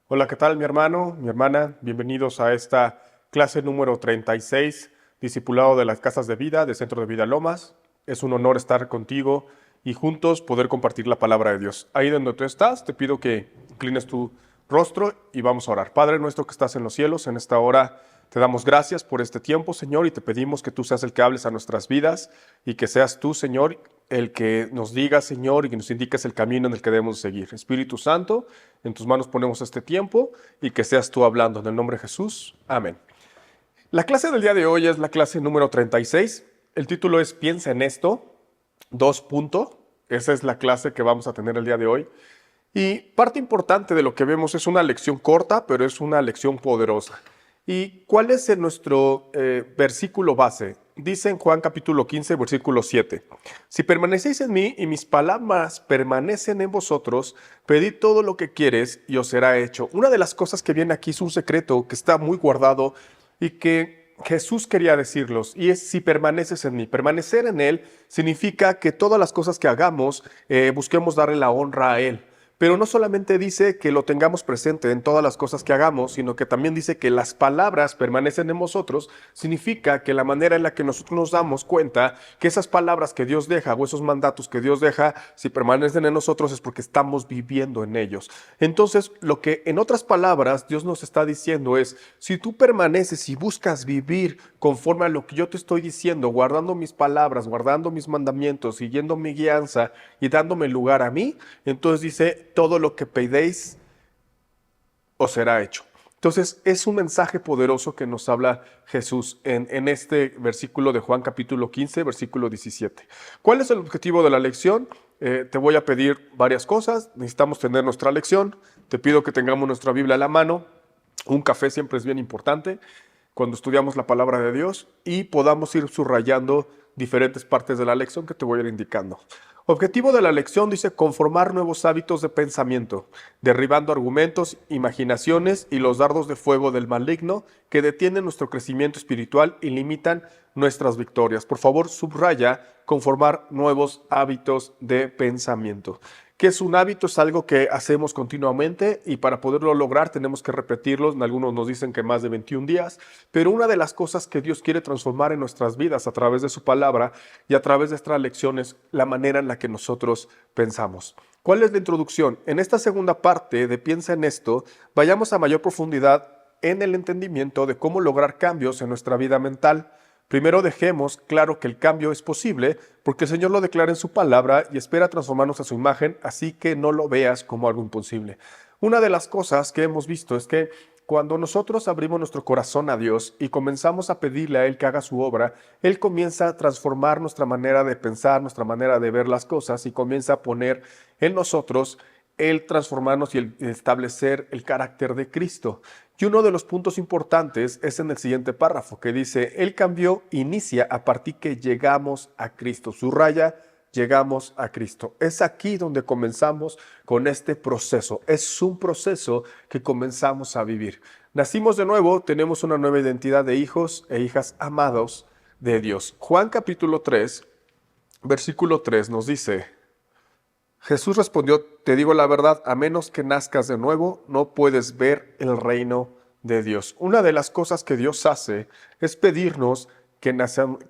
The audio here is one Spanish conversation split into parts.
Hola, ¿qué tal, mi hermano, mi hermana? Bienvenidos a esta clase número 36, Discipulado de las Casas de Vida, de Centro de Vida Lomas. Es un honor estar contigo y juntos poder compartir la palabra de Dios. Ahí donde tú estás, te pido que inclines tu rostro y vamos a orar. Padre nuestro que estás en los cielos, en esta hora te damos gracias por este tiempo, Señor, y te pedimos que tú seas el que hables a nuestras vidas y que seas tú, Señor, el que nos diga, Señor, y que nos indiques el camino en el que debemos seguir. Espíritu Santo, en tus manos ponemos este tiempo y que seas tú hablando. En el nombre de Jesús. Amén. La clase del día de hoy es la clase número 36. El título es Piensa en esto, dos puntos. Esa es la clase que vamos a tener el día de hoy. Y parte importante de lo que vemos es una lección corta, pero es una lección poderosa. ¿Y cuál es nuestro versículo base? Dice en Juan capítulo 15, versículo 7. Si permanecéis en mí y mis palabras permanecen en vosotros, pedid todo lo que quieres y os será hecho. Una de las cosas que viene aquí es un secreto que está muy guardado y que Jesús quería decirlos, y es si permaneces en mí. Permanecer en Él significa que todas las cosas que hagamos busquemos darle la honra a Él. Pero no solamente dice que lo tengamos presente en todas las cosas que hagamos, sino que también dice que las palabras permanecen en vosotros, significa que la manera en la que nosotros nos damos cuenta que esas palabras que Dios deja o esos mandatos que Dios deja, si permanecen en nosotros es porque estamos viviendo en ellos. Entonces, lo que en otras palabras Dios nos está diciendo es, si tú permaneces y buscas vivir conforme a lo que yo te estoy diciendo, guardando mis palabras, guardando mis mandamientos, siguiendo mi guianza y dándome lugar a mí, entonces dice, todo lo que pedéis os será hecho. Entonces es un mensaje poderoso que nos habla Jesús en este versículo de Juan capítulo 15, versículo 17. ¿Cuál es el objetivo de la lección? Te voy a pedir varias cosas. Necesitamos tener nuestra lección. Te pido que tengamos nuestra Biblia a la mano. Un café siempre es bien importante cuando estudiamos la palabra de Dios y podamos ir subrayando diferentes partes de la lección que te voy a ir indicando. Objetivo de la lección dice conformar nuevos hábitos de pensamiento, derribando argumentos, imaginaciones y los dardos de fuego del maligno que detienen nuestro crecimiento espiritual y limitan nuestras victorias. Por favor, subraya conformar nuevos hábitos de pensamiento. ¿Qué es un hábito? Es algo que hacemos continuamente y para poderlo lograr tenemos que repetirlo. Algunos nos dicen que más de 21 días, pero una de las cosas que Dios quiere transformar en nuestras vidas a través de su palabra y a través de estas lecciones, la manera en la que nosotros pensamos. ¿Cuál es la introducción? En esta segunda parte de Piensa en esto, vayamos a mayor profundidad en el entendimiento de cómo lograr cambios en nuestra vida mental. Primero dejemos claro que el cambio es posible porque el Señor lo declara en su palabra y espera transformarnos a su imagen, así que no lo veas como algo imposible. Una de las cosas que hemos visto es que cuando nosotros abrimos nuestro corazón a Dios y comenzamos a pedirle a Él que haga su obra, Él comienza a transformar nuestra manera de pensar, nuestra manera de ver las cosas y comienza a poner en nosotros el transformarnos y el establecer el carácter de Cristo. Y uno de los puntos importantes es en el siguiente párrafo que dice, el cambio inicia a partir que llegamos a Cristo. Subraya, llegamos a Cristo. Es aquí donde comenzamos con este proceso. Es un proceso que comenzamos a vivir. Nacimos de nuevo, tenemos una nueva identidad de hijos e hijas amados de Dios. Juan capítulo 3, versículo 3 nos dice, Jesús respondió, te digo la verdad, a menos que nazcas de nuevo, no puedes ver el reino de Dios. Una de las cosas que Dios hace es pedirnos que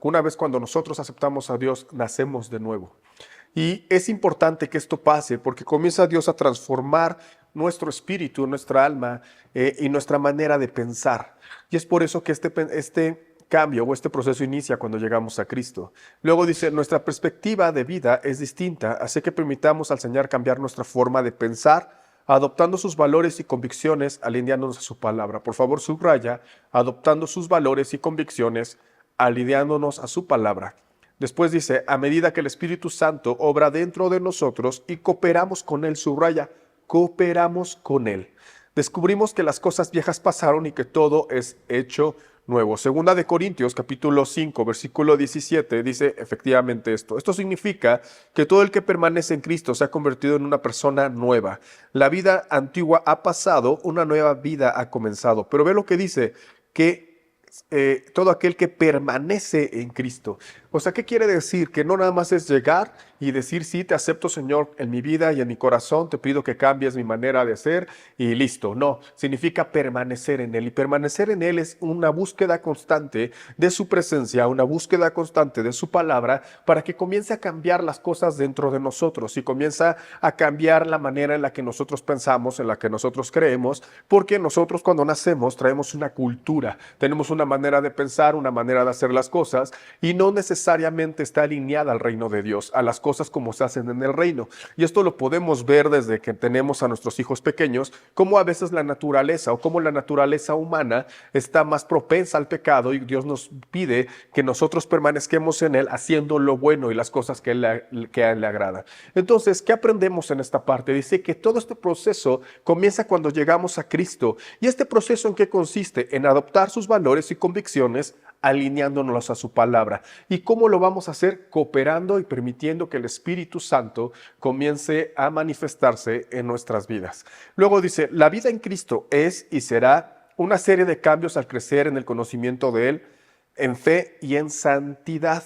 una vez cuando nosotros aceptamos a Dios, nacemos de nuevo. Y es importante que esto pase porque comienza Dios a transformar nuestro espíritu, nuestra alma y nuestra manera de pensar. Y es por eso que este cambio o este proceso inicia cuando llegamos a Cristo. Luego dice, nuestra perspectiva de vida es distinta, así que permitamos al Señor cambiar nuestra forma de pensar, adoptando sus valores y convicciones, alineándonos a su palabra. Por favor, subraya, adoptando sus valores y convicciones, alineándonos a su palabra. Después dice, a medida que el Espíritu Santo obra dentro de nosotros y cooperamos con Él, subraya, cooperamos con Él. Descubrimos que las cosas viejas pasaron y que todo es hecho nuevo. Segunda de Corintios, capítulo 5, versículo 17, dice efectivamente esto. Esto significa que todo el que permanece en Cristo se ha convertido en una persona nueva. La vida antigua ha pasado, una nueva vida ha comenzado. Pero ve lo que dice, que todo aquel que permanece en Cristo. O sea, ¿qué quiere decir? Que no nada más es llegar y decir, sí, te acepto, Señor, en mi vida y en mi corazón, te pido que cambies mi manera de ser y listo. No, significa permanecer en Él. Y permanecer en Él es una búsqueda constante de su presencia, una búsqueda constante de su palabra, para que comience a cambiar las cosas dentro de nosotros y comienza a cambiar la manera en la que nosotros pensamos, en la que nosotros creemos, porque nosotros cuando nacemos traemos una cultura, tenemos una manera de pensar, una manera de hacer las cosas y no necesariamente está alineada al reino de Dios, a las cosas como se hacen en el reino. Y esto lo podemos ver desde que tenemos a nuestros hijos pequeños, como a veces la naturaleza o como la naturaleza humana está más propensa al pecado y Dios nos pide que nosotros permanezcamos en Él haciendo lo bueno y las cosas que a Él le agrada. Entonces, ¿qué aprendemos en esta parte? Dice que todo este proceso comienza cuando llegamos a Cristo. ¿Y este proceso en qué consiste? En adoptar sus valores y convicciones, alineándonos a su palabra. ¿Y cómo lo vamos a hacer? Cooperando y permitiendo que el Espíritu Santo comience a manifestarse en nuestras vidas. Luego dice, la vida en Cristo es y será una serie de cambios al crecer en el conocimiento de Él, en fe y en santidad.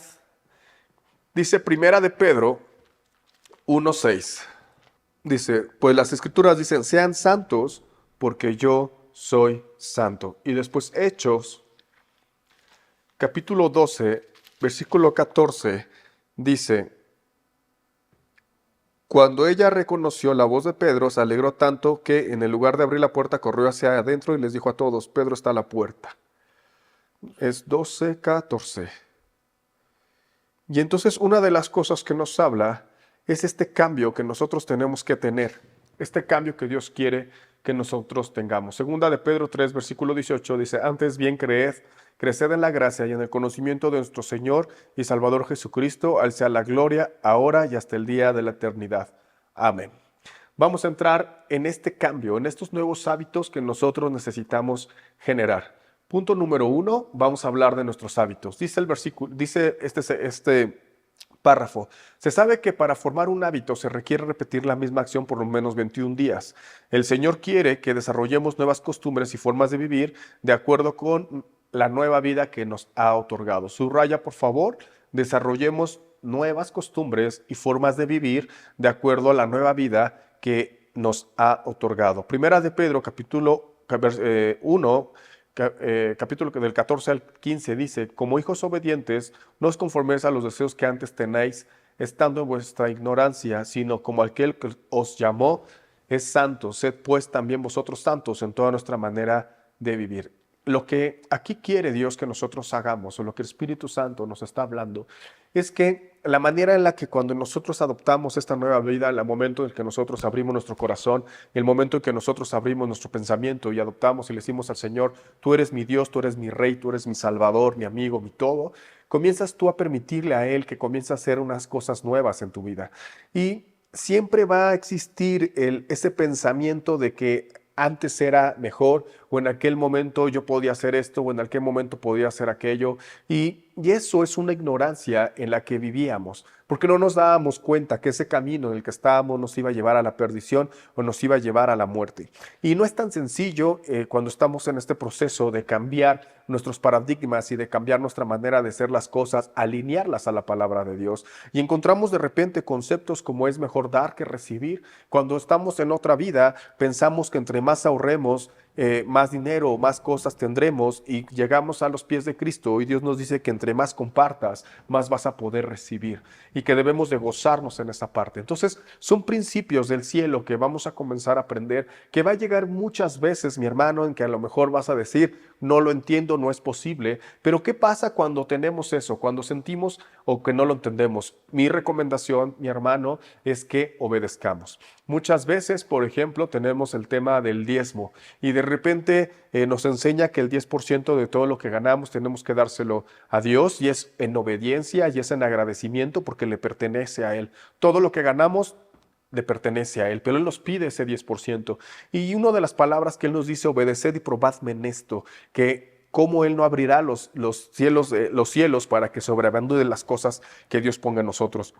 Dice Primera de Pedro 1:6. Dice, pues las Escrituras dicen, sean santos porque yo soy santo. Y después Hechos capítulo 12, versículo 14, dice, cuando ella reconoció la voz de Pedro, se alegró tanto que en el lugar de abrir la puerta corrió hacia adentro y les dijo a todos, Pedro está a la puerta. Es 12, 14. Y entonces una de las cosas que nos habla es este cambio que nosotros tenemos que tener, este cambio que Dios quiere que nosotros tengamos. Segunda de Pedro 3, versículo 18 dice, antes bien creced en la gracia y en el conocimiento de nuestro Señor y Salvador Jesucristo, al sea la gloria, ahora y hasta el día de la eternidad. Amén. Vamos a entrar en este cambio, en estos nuevos hábitos que nosotros necesitamos generar. Punto número 1, vamos a hablar de nuestros hábitos. Dice el versículo, dice este párrafo, se sabe que para formar un hábito se requiere repetir la misma acción por lo menos 21 días. El Señor quiere que desarrollemos nuevas costumbres y formas de vivir de acuerdo con la nueva vida que nos ha otorgado. Subraya, por favor, desarrollemos nuevas costumbres y formas de vivir de acuerdo a la nueva vida que nos ha otorgado. Primera de Pedro, capítulo 1, capítulo del 14 al 15 dice, como hijos obedientes, no os conforméis a los deseos que antes tenéis, estando en vuestra ignorancia, sino como aquel que os llamó es santo, sed pues también vosotros santos en toda nuestra manera de vivir. Lo que aquí quiere Dios que nosotros hagamos, o lo que el Espíritu Santo nos está hablando, es que la manera en la que cuando nosotros adoptamos esta nueva vida, el momento en que nosotros abrimos nuestro corazón, el momento en que nosotros abrimos nuestro pensamiento y adoptamos y le decimos al Señor, tú eres mi Dios, tú eres mi Rey, tú eres mi Salvador, mi amigo, mi todo, comienzas tú a permitirle a Él que comience a hacer unas cosas nuevas en tu vida. Y siempre va a existir ese pensamiento de que antes era mejor, o en aquel momento yo podía hacer esto, o en aquel momento podía hacer aquello, y eso es una ignorancia en la que vivíamos, porque no nos dábamos cuenta que ese camino en el que estábamos nos iba a llevar a la perdición o nos iba a llevar a la muerte. Y no es tan sencillo cuando estamos en este proceso de cambiar nuestros paradigmas y de cambiar nuestra manera de hacer las cosas, alinearlas a la palabra de Dios. Y encontramos de repente conceptos como es mejor dar que recibir. Cuando estamos en otra vida, pensamos que entre más ahorremos, más dinero, más cosas tendremos, y llegamos a los pies de Cristo y Dios nos dice que entre más compartas, más vas a poder recibir y que debemos de gozarnos en esa parte. Entonces son principios del cielo que vamos a comenzar a aprender, que va a llegar muchas veces, mi hermano, en que a lo mejor vas a decir, no lo entiendo, no es posible, pero ¿qué pasa cuando tenemos eso? Cuando sentimos o que no lo entendemos. Mi recomendación, mi hermano, es que obedezcamos. Muchas veces, por ejemplo, tenemos el tema del diezmo y de repente nos enseña que el 10% de todo lo que ganamos tenemos que dárselo a Dios, y es en obediencia y es en agradecimiento porque le pertenece a Él. Todo lo que ganamos le pertenece a Él, pero Él nos pide ese 10%. Y una de las palabras que Él nos dice, obedeced y probadme en esto, que cómo Él no abrirá los cielos para que sobreabunden las cosas que Dios ponga en nosotros.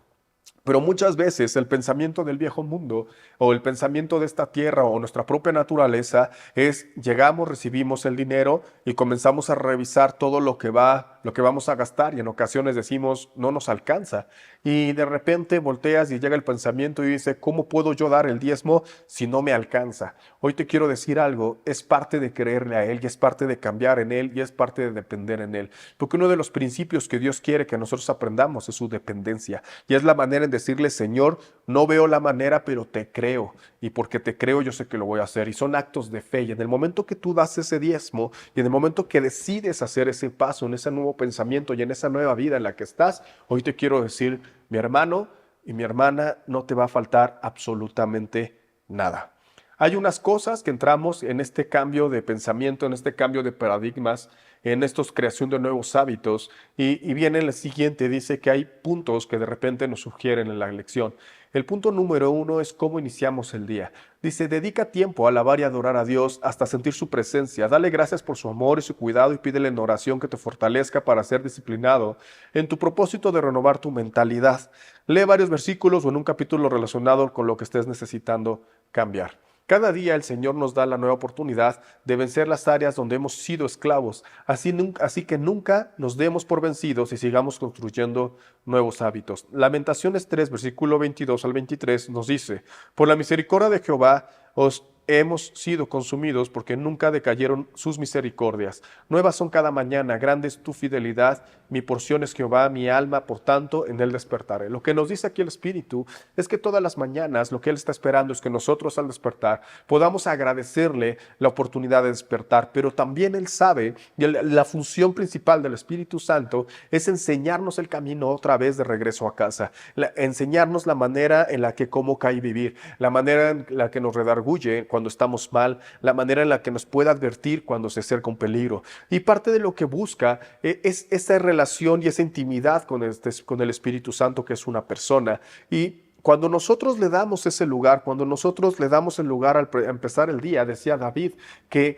Pero muchas veces el pensamiento del viejo mundo o el pensamiento de esta tierra o nuestra propia naturaleza es llegamos, recibimos el dinero y comenzamos a revisar todo lo que vamos a gastar y en ocasiones decimos no nos alcanza y de repente volteas y llega el pensamiento y dice ¿cómo puedo yo dar el diezmo si no me alcanza? Hoy te quiero decir algo, es parte de creerle a Él y es parte de cambiar en Él y es parte de depender en Él, porque uno de los principios que Dios quiere que nosotros aprendamos es su dependencia. Y es la manera en decirle, Señor, no veo la manera, pero te creo. Y porque te creo, yo sé que lo voy a hacer. Y son actos de fe. Y en el momento que tú das ese diezmo, y en el momento que decides hacer ese paso, en ese nuevo pensamiento y en esa nueva vida en la que estás, hoy te quiero decir, mi hermano y mi hermana, no te va a faltar absolutamente nada. Hay unas cosas que entramos en este cambio de pensamiento, en este cambio de paradigmas, en estos creación de nuevos hábitos. Y viene el siguiente, dice que hay puntos que de repente nos sugieren en la lección. El punto número 1 es cómo iniciamos el día. Dice, dedica tiempo a alabar y adorar a Dios hasta sentir su presencia. Dale gracias por su amor y su cuidado y pídele en oración que te fortalezca para ser disciplinado en tu propósito de renovar tu mentalidad. Lee varios versículos o en un capítulo relacionado con lo que estés necesitando cambiar. Cada día el Señor nos da la nueva oportunidad de vencer las áreas donde hemos sido esclavos, así que nunca nos demos por vencidos y sigamos construyendo nuevos hábitos. Lamentaciones 3, versículo 22 al 23 nos dice, por la misericordia de Jehová os hemos sido consumidos porque nunca decayeron sus misericordias. Nuevas son cada mañana, grande es tu fidelidad. Mi porción es Jehová, mi alma, por tanto, en él despertaré. Lo que nos dice aquí el Espíritu es que todas las mañanas lo que él está esperando es que nosotros al despertar podamos agradecerle la oportunidad de despertar, pero también él sabe, y la función principal del Espíritu Santo es enseñarnos el camino otra vez de regreso a casa, enseñarnos la manera en la que cómo cae vivir, la manera en la que nos redarguye cuando estamos mal, la manera en la que nos puede advertir cuando se acerca un peligro. Y parte de lo que busca es esa relación y esa intimidad con el Espíritu Santo, que es una persona. Y cuando nosotros le damos ese lugar, cuando nosotros le damos el lugar al empezar el día, decía David, que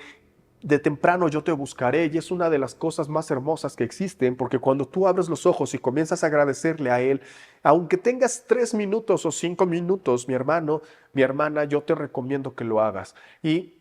de temprano yo te buscaré, y es una de las cosas más hermosas que existen, porque cuando tú abres los ojos y comienzas a agradecerle a Él, aunque tengas 3 minutos o 5 minutos, mi hermano, mi hermana, yo te recomiendo que lo hagas. Y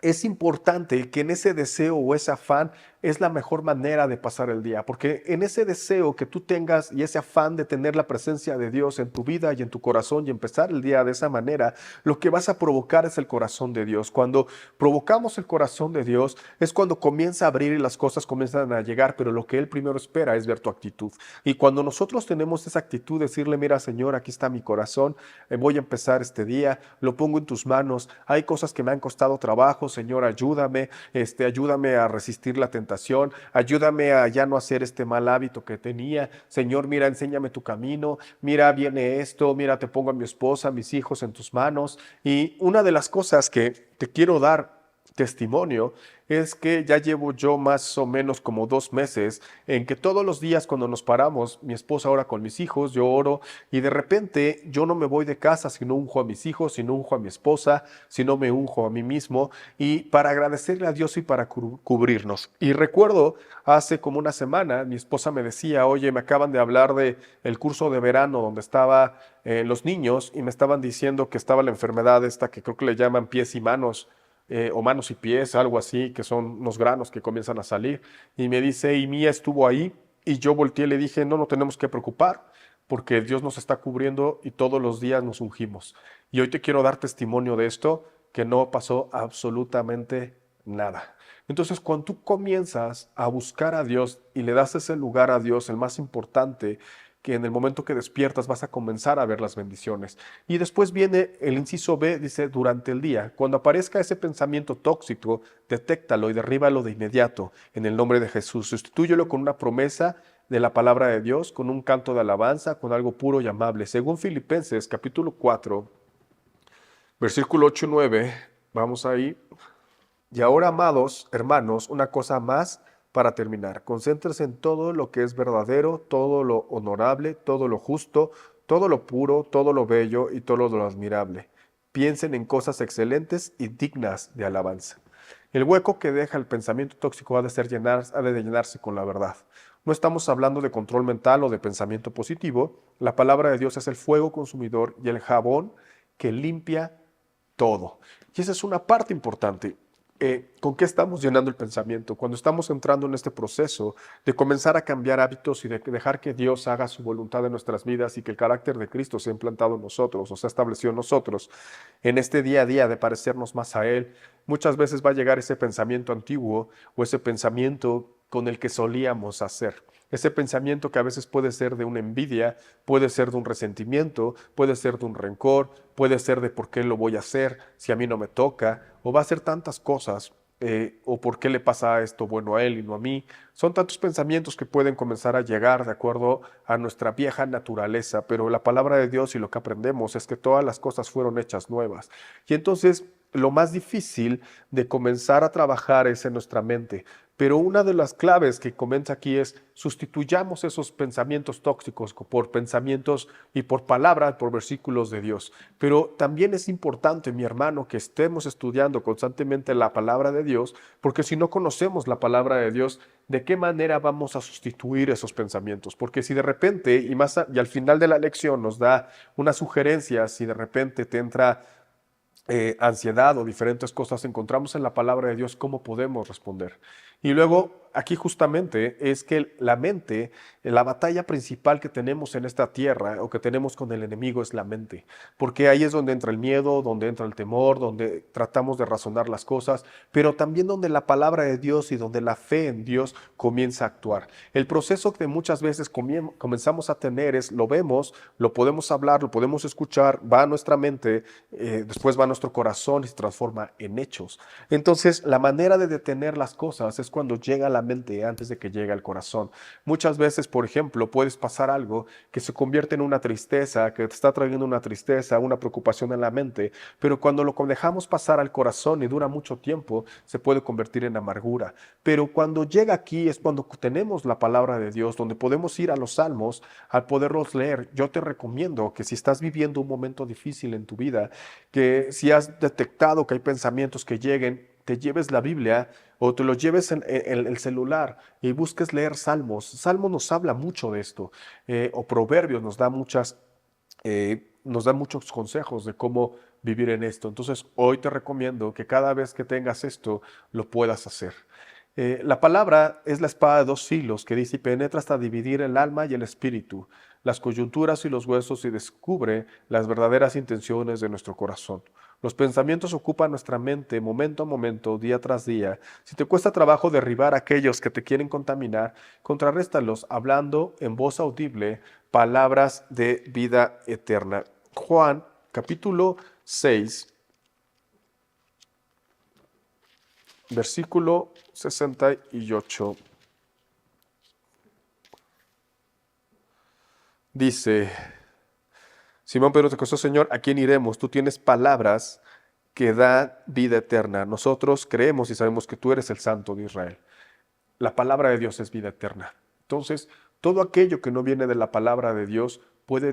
es importante que en ese deseo o ese afán es la mejor manera de pasar el día, porque en ese deseo que tú tengas y ese afán de tener la presencia de Dios en tu vida y en tu corazón y empezar el día de esa manera, lo que vas a provocar es el corazón de Dios. Cuando provocamos el corazón de Dios es cuando comienza a abrir y las cosas comienzan a llegar, pero lo que Él primero espera es ver tu actitud. Y cuando nosotros tenemos esa actitud, decirle, mira Señor, aquí está mi corazón, voy a empezar este día, lo pongo en tus manos, hay cosas que me han costado trabajo, Señor, ayúdame, ayúdame a resistir la tentación, ayúdame a ya no hacer este mal hábito que tenía. Señor, mira, enséñame tu camino. Mira, viene esto. Mira, te pongo a mi esposa, a mis hijos en tus manos. Y una de las cosas que te quiero dar testimonio es que ya llevo yo más o menos como 2 meses en que todos los días cuando nos paramos, mi esposa ora con mis hijos, yo oro y de repente yo no me voy de casa si no unjo a mis hijos, si no unjo a mi esposa, si no me unjo a mí mismo y para agradecerle a Dios y para cubrirnos. Y recuerdo hace como una semana mi esposa me decía, oye, me acaban de hablar de el curso de verano donde estaba los niños y me estaban diciendo que estaba la enfermedad esta que creo que le llaman pies y manos o manos y pies, algo así, que son unos granos que comienzan a salir. Y me dice, y Mía estuvo ahí, y yo volteé y le dije, no, no tenemos que preocupar, porque Dios nos está cubriendo y todos los días nos ungimos. Y hoy te quiero dar testimonio de esto, que no pasó absolutamente nada. Entonces, cuando tú comienzas a buscar a Dios y le das ese lugar a Dios, el más importante, que en el momento que despiertas vas a comenzar a ver las bendiciones. Y después viene el inciso B, dice, durante el día. Cuando aparezca ese pensamiento tóxico, detéctalo y derríbalo de inmediato en el nombre de Jesús. Sustitúyelo con una promesa de la palabra de Dios, con un canto de alabanza, con algo puro y amable. Según Filipenses capítulo 4, versículo 8 y 9, vamos ahí. Y ahora, amados hermanos, una cosa más para terminar. Concéntrese en todo lo que es verdadero, todo lo honorable, todo lo justo, todo lo puro, todo lo bello y todo lo admirable. Piensen en cosas excelentes y dignas de alabanza. El hueco que deja el pensamiento tóxico ha de llenarse con la verdad. No estamos hablando de control mental o de pensamiento positivo. La palabra de Dios es el fuego consumidor y el jabón que limpia todo. Y esa es una parte importante. ¿Con qué estamos llenando el pensamiento? Cuando estamos entrando en este proceso de comenzar a cambiar hábitos y de dejar que Dios haga su voluntad en nuestras vidas y que el carácter de Cristo sea implantado en nosotros o sea establecido en nosotros, en este día a día de parecernos más a Él, muchas veces va a llegar ese pensamiento antiguo o ese pensamiento con el que solíamos hacer. Ese pensamiento que a veces puede ser de una envidia, puede ser de un resentimiento, puede ser de un rencor, puede ser de por qué lo voy a hacer si a mí no me toca, o va a ser tantas cosas, o por qué le pasa esto bueno a él y no a mí. Son tantos pensamientos que pueden comenzar a llegar de acuerdo a nuestra vieja naturaleza, pero la palabra de Dios y lo que aprendemos es que todas las cosas fueron hechas nuevas. Y entonces lo más difícil de comenzar a trabajar es en nuestra mente. Pero una de las claves que comienza aquí es sustituyamos esos pensamientos tóxicos por pensamientos y por palabras, por versículos de Dios. Pero también es importante, mi hermano, que estemos estudiando constantemente la palabra de Dios, porque si no conocemos la palabra de Dios, ¿de qué manera vamos a sustituir esos pensamientos? Porque si de repente, y al final de la lección nos da una sugerencia, si de repente te entra ansiedad o diferentes cosas, encontramos en la palabra de Dios cómo podemos responder. Y luego, aquí justamente es que la mente, la batalla principal que tenemos en esta tierra o que tenemos con el enemigo es la mente, porque ahí es donde entra el miedo, donde entra el temor, donde tratamos de razonar las cosas, pero también donde la palabra de Dios y donde la fe en Dios comienza a actuar. El proceso que muchas veces comenzamos a tener es, lo vemos, lo podemos hablar, lo podemos escuchar, va a nuestra mente, después va a nuestro corazón y se transforma en hechos. Entonces, la manera de detener las cosas es cuando llega a la mente antes de que llegue al corazón. Muchas veces, por ejemplo, puedes pasar algo que se convierte en una tristeza, que te está trayendo una tristeza, una preocupación en la mente, pero cuando lo dejamos pasar al corazón y dura mucho tiempo, se puede convertir en amargura. Pero cuando llega aquí es cuando tenemos la palabra de Dios, donde podemos ir a los salmos, al poderlos leer. Yo te recomiendo que si estás viviendo un momento difícil en tu vida, que si has detectado que hay pensamientos que lleguen, te lleves la Biblia o te lo lleves en el celular y busques leer Salmos. Salmos nos habla mucho de esto, o Proverbios nos da muchos consejos de cómo vivir en esto. Entonces, hoy te recomiendo que cada vez que tengas esto, lo puedas hacer. La palabra es la espada de dos filos que dice y penetra hasta dividir el alma y el espíritu, las coyunturas y los huesos y descubre las verdaderas intenciones de nuestro corazón. Los pensamientos ocupan nuestra mente momento a momento, día tras día. Si te cuesta trabajo derribar a aquellos que te quieren contaminar, contrarréstalos hablando en voz audible palabras de vida eterna. Juan capítulo 6, versículo 68. Dice, Simón Pedro te contestó, Señor, ¿a quién iremos? Tú tienes palabras que dan vida eterna. Nosotros creemos y sabemos que tú eres el Santo de Israel. La palabra de Dios es vida eterna. Entonces, todo aquello que no viene de la palabra de Dios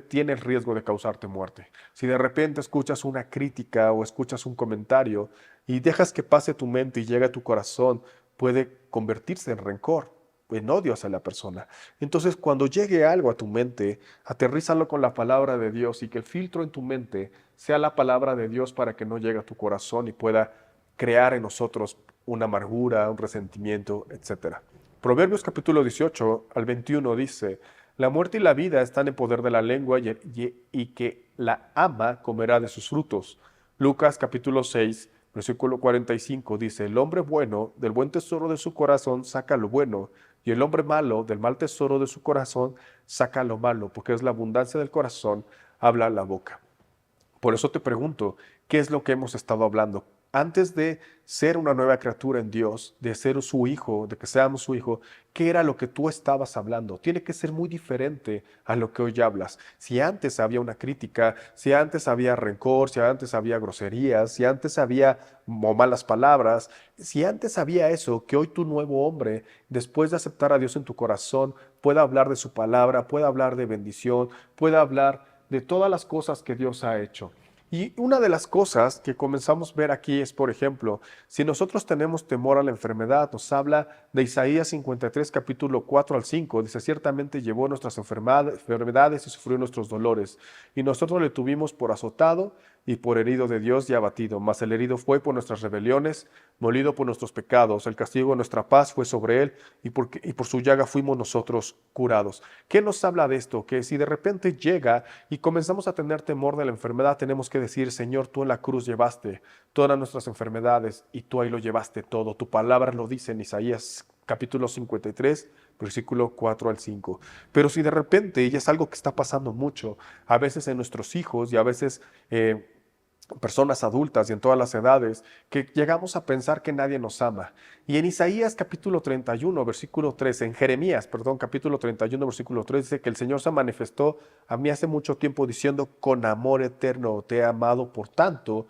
tiene el riesgo de causarte muerte. Si de repente escuchas una crítica o escuchas un comentario y dejas que pase tu mente y llegue a tu corazón, puede convertirse en rencor, en odio hacia la persona. Entonces, cuando llegue algo a tu mente, aterrízalo con la palabra de Dios y que el filtro en tu mente sea la palabra de Dios para que no llegue a tu corazón y pueda crear en nosotros una amargura, un resentimiento, etcétera. Proverbios capítulo 18 al 21 dice, la muerte y la vida están en poder de la lengua y que la ama comerá de sus frutos. Lucas capítulo 6, versículo 45 dice, el hombre bueno del buen tesoro de su corazón saca lo bueno, y el hombre malo del mal tesoro de su corazón saca lo malo, porque es la abundancia del corazón, habla la boca. Por eso te pregunto, ¿qué es lo que hemos estado hablando? Antes de ser una nueva criatura en Dios, de ser su hijo, de que seamos su hijo, ¿qué era lo que tú estabas hablando? Tiene que ser muy diferente a lo que hoy hablas. Si antes había una crítica, si antes había rencor, si antes había groserías, si antes había malas palabras, si antes había eso, que hoy tu nuevo hombre, después de aceptar a Dios en tu corazón, pueda hablar de su palabra, pueda hablar de bendición, pueda hablar de todas las cosas que Dios ha hecho. Y una de las cosas que comenzamos a ver aquí es, por ejemplo, si nosotros tenemos temor a la enfermedad, nos habla de Isaías 53, capítulo 4 al 5, dice, ciertamente llevó nuestras enfermedades y sufrió nuestros dolores, y nosotros le tuvimos por azotado y por herido de Dios y abatido, mas el herido fue por nuestras rebeliones, molido por nuestros pecados, el castigo de nuestra paz fue sobre él, y por su llaga fuimos nosotros curados. ¿Qué nos habla de esto? Que si de repente llega y comenzamos a tener temor de la enfermedad, tenemos que decir, Señor, tú en la cruz llevaste todas nuestras enfermedades y tú ahí lo llevaste todo. Tu palabra lo dice en Isaías capítulo 53, versículo 4 al 5. Pero si de repente, y es algo que está pasando mucho, a veces en nuestros hijos y a veces personas adultas y en todas las edades, que llegamos a pensar que nadie nos ama. Y en Isaías capítulo 31, versículo 3, en Jeremías, perdón, capítulo 31, versículo 3, dice que el Señor se manifestó a mí hace mucho tiempo diciendo, con amor eterno te he amado, por tanto,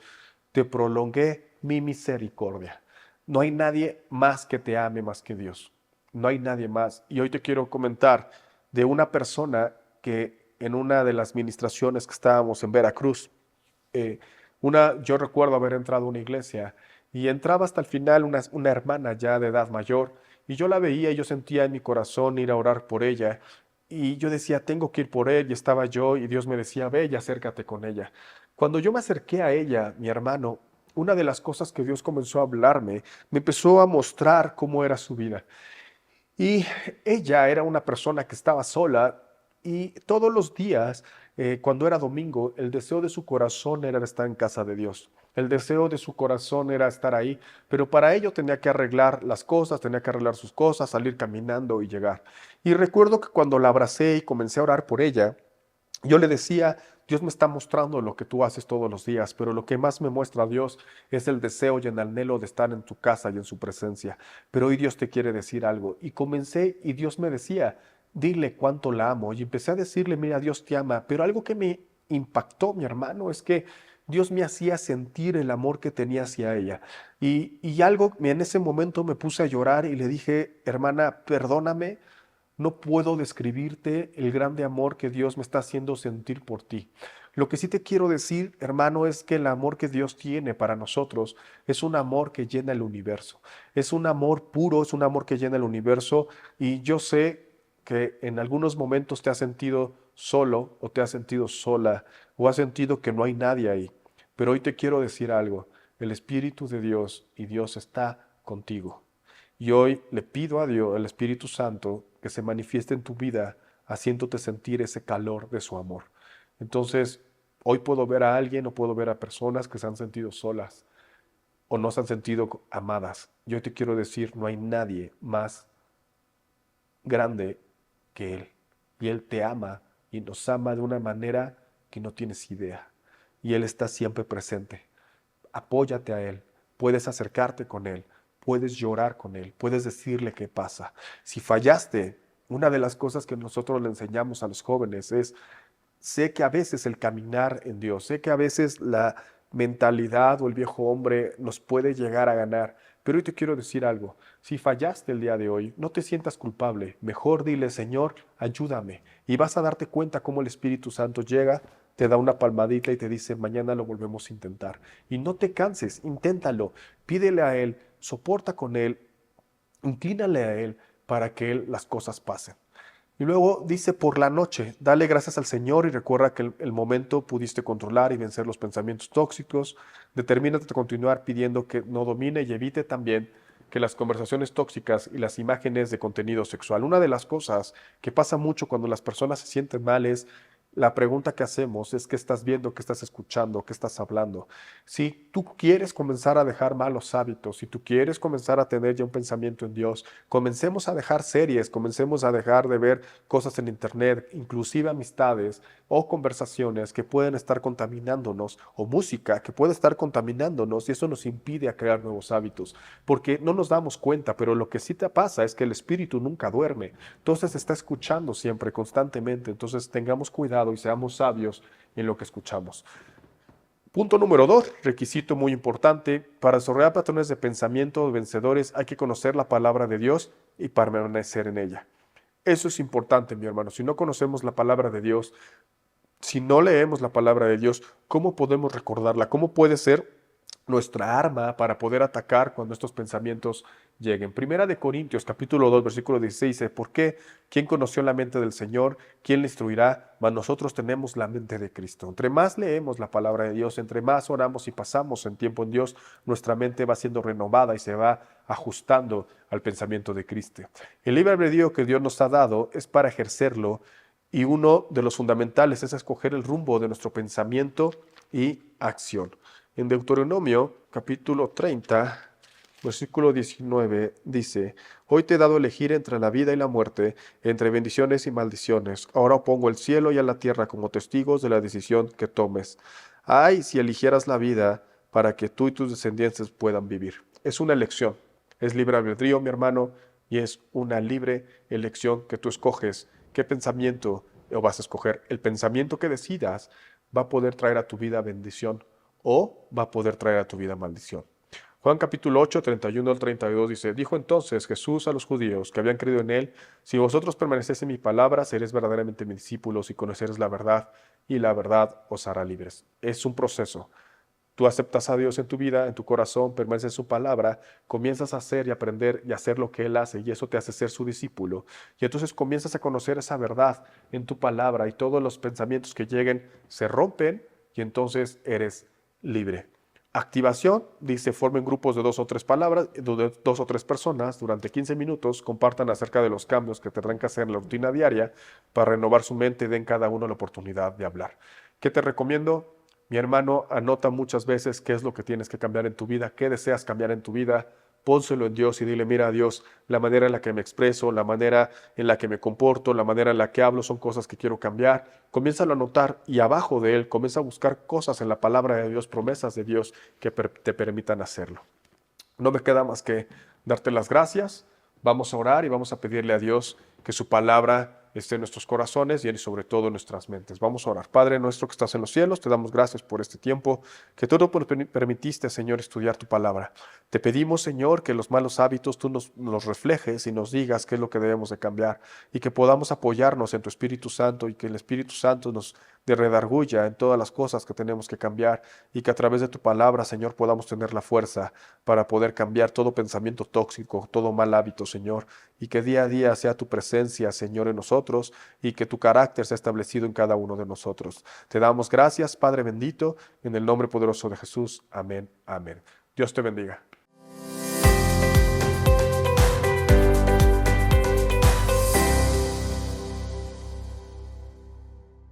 te prolongué mi misericordia. No hay nadie más que te ame más que Dios. No hay nadie más. Y hoy te quiero comentar de una persona que en una de las ministraciones que estábamos en Veracruz, eh, yo recuerdo haber entrado a una iglesia y entraba hasta el final una hermana ya de edad mayor y yo la veía y yo sentía en mi corazón ir a orar por ella y yo decía, tengo que ir por él y estaba yo y Dios me decía, ve y acércate con ella. Cuando yo me acerqué a ella, mi hermano, una de las cosas que Dios comenzó a hablarme, me empezó a mostrar cómo era su vida. Y ella era una persona que estaba sola y todos los días, cuando era domingo, el deseo de su corazón era estar en casa de Dios. El deseo de su corazón era estar ahí, pero para ello tenía que arreglar las cosas, tenía que arreglar sus cosas, salir caminando y llegar. Y recuerdo que cuando la abracé y comencé a orar por ella, yo le decía, Dios me está mostrando lo que tú haces todos los días, pero lo que más me muestra Dios es el deseo y el anhelo de estar en tu casa y en su presencia. Pero hoy Dios te quiere decir algo. Y comencé y Dios me decía, dile cuánto la amo. Y empecé a decirle, mira, Dios te ama. Pero algo que me impactó, mi hermano, es que Dios me hacía sentir el amor que tenía hacia ella. Y algo, en ese momento me puse a llorar y le dije, hermana, perdóname, no puedo describirte el grande amor que Dios me está haciendo sentir por ti. Lo que sí te quiero decir, hermano, es que el amor que Dios tiene para nosotros es un amor que llena el universo. Es un amor puro, es un amor que llena el universo. Y yo sé que en algunos momentos te has sentido solo o te has sentido sola o has sentido que no hay nadie ahí. Pero hoy te quiero decir algo. El Espíritu de Dios y Dios está contigo. Y hoy le pido a Dios, al Espíritu Santo, que se manifieste en tu vida, haciéndote sentir ese calor de su amor. Entonces, hoy puedo ver a alguien o puedo ver a personas que se han sentido solas o no se han sentido amadas. Yo te quiero decir, no hay nadie más grande que Él. Y Él te ama y nos ama de una manera que no tienes idea. Y Él está siempre presente. Apóyate a Él, puedes acercarte con Él, puedes llorar con Él, puedes decirle qué pasa. Si fallaste, una de las cosas que nosotros le enseñamos a los jóvenes es, sé que a veces el caminar en Dios, sé que a veces la mentalidad o el viejo hombre nos puede llegar a ganar, pero hoy te quiero decir algo, si fallaste el día de hoy, no te sientas culpable, mejor dile, Señor, ayúdame, y vas a darte cuenta cómo el Espíritu Santo llega, te da una palmadita y te dice, mañana lo volvemos a intentar. Y no te canses, inténtalo, pídele a Él, soporta con Él, inclínale a Él para que Él las cosas pasen. Y luego dice, por la noche, dale gracias al Señor y recuerda que el momento pudiste controlar y vencer los pensamientos tóxicos. Determínate a continuar pidiendo que no domine y evite también que las conversaciones tóxicas y las imágenes de contenido sexual. Una de las cosas que pasa mucho cuando las personas se sienten mal es la pregunta que hacemos es qué estás viendo, qué estás escuchando, qué estás hablando. Si tú quieres comenzar a dejar malos hábitos, si tú quieres comenzar a tener ya un pensamiento en Dios, comencemos a dejar series, comencemos a dejar de ver cosas en internet, inclusive amistades o conversaciones que pueden estar contaminándonos o música que puede estar contaminándonos y eso nos impide a crear nuevos hábitos, porque no nos damos cuenta, pero lo que sí te pasa es que el espíritu nunca duerme, entonces está escuchando siempre, constantemente, entonces tengamos cuidado y seamos sabios en lo que escuchamos. Punto número 2, requisito muy importante, para desarrollar patrones de pensamiento vencedores hay que conocer la palabra de Dios y permanecer en ella. Eso es importante, mi hermano. Si no conocemos la palabra de Dios, Si no leemos la palabra de Dios, ¿cómo podemos recordarla? ¿Cómo puede ser nuestra arma para poder atacar cuando estos pensamientos lleguen? Primera de Corintios, capítulo 2, versículo 16 dice, ¿por qué? ¿Quién conoció la mente del Señor? ¿Quién le instruirá? Mas nosotros tenemos la mente de Cristo. Entre más leemos la palabra de Dios, entre más oramos y pasamos en tiempo en Dios, nuestra mente va siendo renovada y se va ajustando al pensamiento de Cristo. El libre albedrío que Dios nos ha dado es para ejercerlo, y uno de los fundamentales es escoger el rumbo de nuestro pensamiento y acción. En Deuteronomio, capítulo 30, versículo 19, dice, hoy te he dado a elegir entre la vida y la muerte, entre bendiciones y maldiciones. Ahora pongo el cielo y a la tierra como testigos de la decisión que tomes. Ay, si eligieras la vida para que tú y tus descendientes puedan vivir. Es una elección. Es libre albedrío, mi hermano, y es una libre elección que tú escoges. ¿Qué pensamiento vas a escoger? El pensamiento que decidas va a poder traer a tu vida bendición o va a poder traer a tu vida maldición. Juan capítulo 8, 31 al 32 dice, dijo entonces Jesús a los judíos que habían creído en él, si vosotros permanecéis en mi palabra, seréis verdaderamente mis discípulos y conoceréis la verdad, y la verdad os hará libres. Es un proceso. Tú aceptas a Dios en tu vida, en tu corazón, permaneces en su palabra, comienzas a hacer y aprender y hacer lo que Él hace y eso te hace ser su discípulo. Y entonces comienzas a conocer esa verdad en tu palabra y todos los pensamientos que lleguen se rompen y entonces eres libre. Activación, dice, formen grupos de 2 o 3 palabras, de 2 o 3 personas durante 15 minutos, compartan acerca de los cambios que tendrán que hacer en la rutina diaria para renovar su mente y den cada uno la oportunidad de hablar. ¿Qué te recomiendo? Mi hermano, anota muchas veces qué es lo que tienes que cambiar en tu vida, qué deseas cambiar en tu vida, pónselo en Dios y dile, mira Dios, la manera en la que me expreso, la manera en la que me comporto, la manera en la que hablo son cosas que quiero cambiar. Comiénzalo a anotar y abajo de él comienza a buscar cosas en la palabra de Dios, promesas de Dios que te permitan hacerlo. No me queda más que darte las gracias. Vamos a orar y vamos a pedirle a Dios que su palabra esté en nuestros corazones y sobre todo en nuestras mentes. Vamos a orar. Padre nuestro que estás en los cielos, te damos gracias por este tiempo que tú nos permitiste, Señor, estudiar tu palabra. Te pedimos, Señor, que los malos hábitos tú nos reflejes y nos digas qué es lo que debemos de cambiar y que podamos apoyarnos en tu Espíritu Santo y que el Espíritu Santo nos de redarguya en todas las cosas que tenemos que cambiar y que a través de tu palabra, Señor, podamos tener la fuerza para poder cambiar todo pensamiento tóxico, todo mal hábito, Señor, y que día a día sea tu presencia, Señor, en nosotros y que tu carácter sea establecido en cada uno de nosotros. Te damos gracias, Padre bendito, en el nombre poderoso de Jesús. Amén, amén. Dios te bendiga.